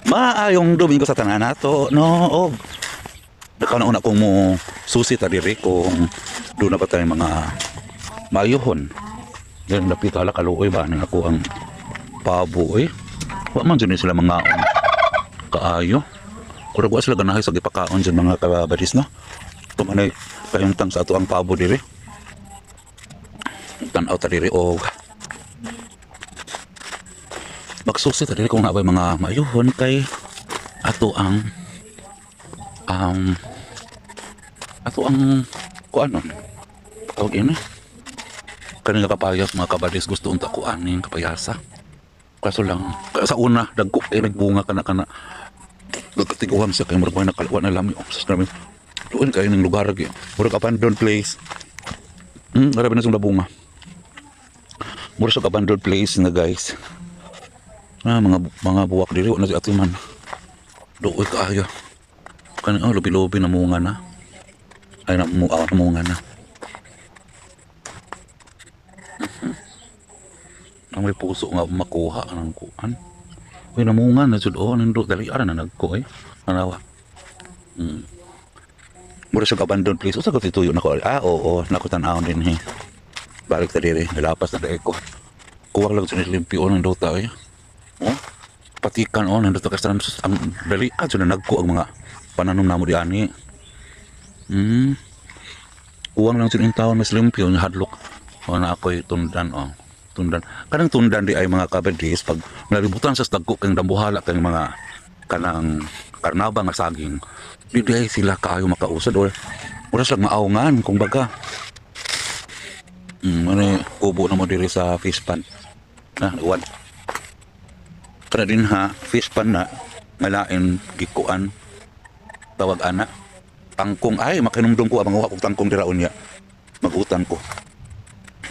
Maayong Domingo sa tanan nato, no? O, nakanauna kong mo susi ta diri kung doon na ba tayong mga mayuhon. Yan, lapit hala kaluoy ba nang ako ang pabo eh. Wa man dyan sila mga kaayo. Kurag wa sila ganahay sa gipakaon dyan mga kabadis, no? Tumanay kayong tang sa ato ang pabo diri. Tanaw ta diri o magsusi ta diri kung nabay mga mayuhon kay ato ang kuanon tawag ini kanila kapayas mga kabadis gusto unta ko aning kapayasa kaso lang sa una dagko ay nagbunga kana nagtiguan siya kay murag na kalwa na lami sa namin doon kayo ng lugar gyud murag abandoned place grabe na sung bunga murag sa abandoned place na guys mga buwak diri na si ate man doon kaayo kan lubi-lubi na munga na ay namunga na. Ang may puso nga makuha ng kuan. Uy, namunga na jud nando dali ara na nagko eh. Anawa. Mura sa abandoned place. Usa ko tituyo na ko. Oo, nakutan-aon din eh. Balik ta diri, nalapas na dai ko. Kuwag lang sa limpyo ng dota eh. Oh. Patikan nando ta kasan ang dali jud na nagko ang mga pananom namo di ani. Uwang lang sining taon mas limpyo nga hadlok. Na ako'y tundan tundan. Kanang tundan di ay mga kabadis pag nalibutan sa dagko kang dambuhala kang mga kanang karnaba nga saging. Di ay sila kaayo makausad or sa maawngan kung baga. Kubo na mo diri sa fish pan. Uwan. Kada din ha, fish pan na malain gikuan tawag ana tangkong ay makinumdum ko ang mga kong tangkong dira unya magutan ko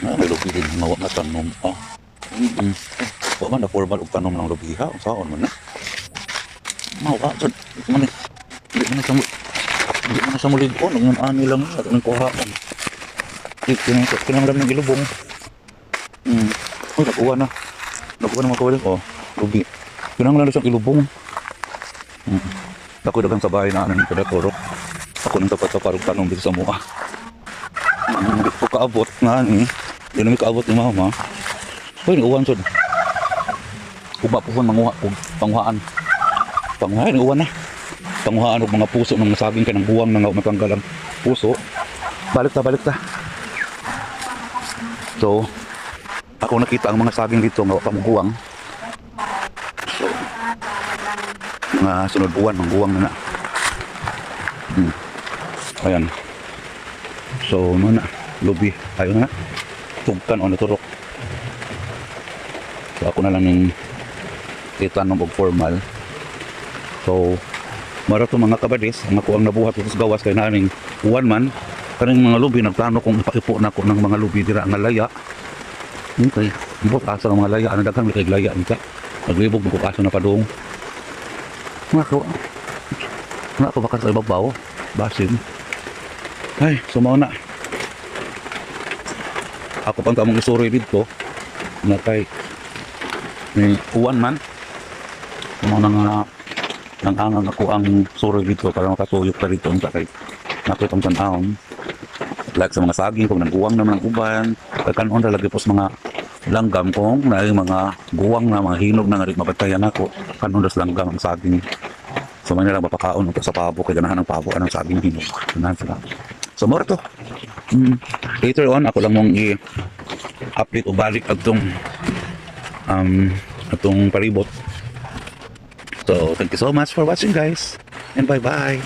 may lubi din mga nga tanom wa man na formal og tanom ng lubiha saon man na mawa sad man di man sa mulig ko ng ani lang at ng kuhaan kinang ng ilubong nakuha na makawala lubi kinang lang sa ilubong ako dagang sa bahay na anong pinaturok. Ako nang tapat sa parang tanong dito sa mukha. Hindi ko kaabot nga ni. Hindi namin kaabot ni mama. Uy, uwan sod. Uba po manguha po. Panguhaan. Panguhaan, uwan na. Panguhaan og mga puso ng saging ka ng buwang na matanggal ang puso. Balik ta. So, ako nakita ang mga saging dito nga pamuguwang. Mga sunod buwan, mangguwang na. Ayan. So, na lubi. Ayun na. Tugkan o naturok. So, ako na lang yung itanong og formal. So, marato mga kabadis, ang ako ang nabuhat sa gawas kay naning uwan man. Kaning mga lubi, nagplano kung ipaipo na ko ng mga lubi dira nga laya. Okay. Ibot asa ng mga laya. Ano dagang may laya nita. Naglibog ng kukaso na padung. Nako bakit sa ibabaw basin ay sumaw na ako pang tamang isuri dito na kay may uwan man sumaw na nga nangangang ako ang suri dito para makatuyok pa dito kay nakitong tanahon like sa mga saging kung nag-uwang naman ang uban kakanon talaga po sa mga langgam kong na yung mga guwang na mga hinog na nga rin mapatayan ako kanon das langgam ang saging so may nalang mapakaon sa pabo kaya ganahan ng pabo anong saging hinog ganahan sila so more to later on ako lang mong i-update o balik atong paribot so thank you so much for watching guys and bye bye.